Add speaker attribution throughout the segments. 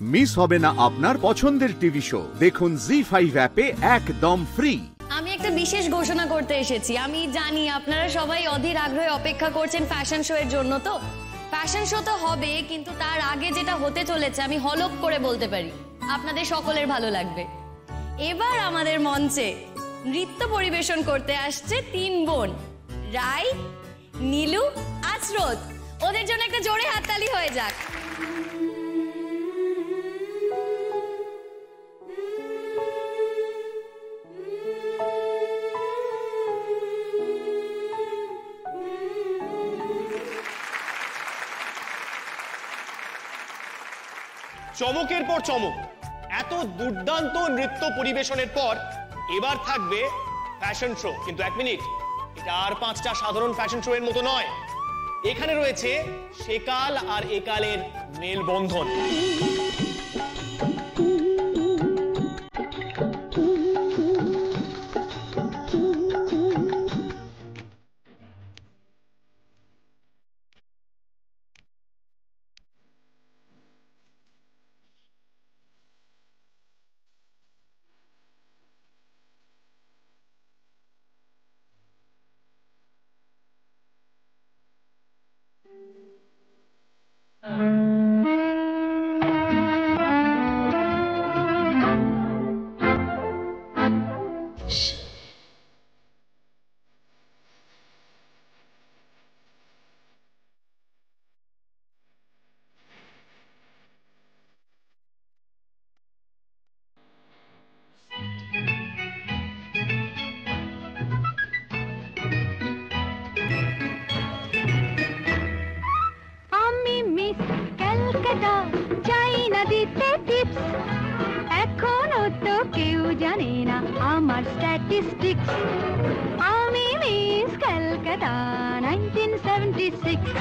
Speaker 1: Miss হবে না আপনার পছন্দের টিভি শো। দেখুন জি5 অ্যাপে একদম ফ্রি।
Speaker 2: আমি একটা বিশেষ ঘোষণা করতে এসেছি। আমি জানি আপনারা সবাই অধীর আগ্রহে অপেক্ষা করছেন ফ্যাশন শো এর জন্য। তো ফ্যাশন শো তো হবে, কিন্তু তার আগে যেটা হতে চলেছে আমি হলক করে বলতে পারি আপনাদের সকলের ভালো লাগবে। এবার আমাদের মঞ্চে নৃত্য পরিবেশন করতে আসছে তিন বোন, রাই, নীলু, আছরত। ওদের জন্য একটা জোরে হাততালি হয়ে যাক।
Speaker 3: চমকের পর চমক, এত দুর্দান্ত নৃত্য পরিবেশনের পর এবার থাকবে ফ্যাশন শো। কিন্তু এক মিনিট, এটা আর পাঁচটা সাধারণ ফ্যাশন শো এর মতো নয়। এখানে রয়েছে সেকাল আর একালের মেলবন্ধন।
Speaker 4: এখনো তো কেউ জানে না আমার স্ট্যাটিস্টিক্স। আমি মিস কলকাতা 1976।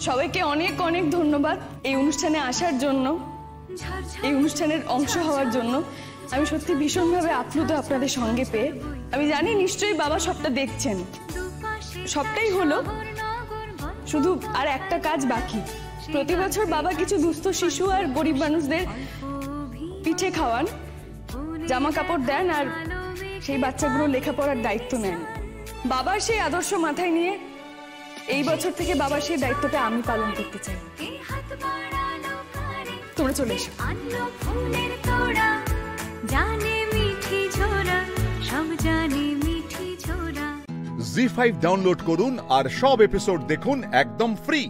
Speaker 2: সবাইকে অনেক অনেক ধন্যবাদ এই অনুষ্ঠানে আসার জন্য, এই অনুষ্ঠানের অংশ হওয়ার জন্য। আমি সত্যি ভীষণভাবে আপ্লুত আপনাদের সঙ্গে পেয়ে। আমি জানি নিশ্চয়ই বাবা সবটা দেখছেন, সবটাই হলো, শুধু আর একটা কাজ বাকি। প্রতি বছর বাবা কিছু দুস্থ শিশু আর গরিব মানুষদের পিঠে খাওয়ান, জামা কাপড় দেন, আর সেই বাচ্চাগুলো লেখাপড়ার দায়িত্ব নেন। বাবার সেই আদর্শ মাথায় নিয়ে এই বছর থেকে বাবার সেই দায়িত্বটা আমি পালন করতে চাই। তোমরা চলে এসো।
Speaker 1: জি5 ডাউনলোড করুন আর সব এপিসোড দেখুন একদম ফ্রি।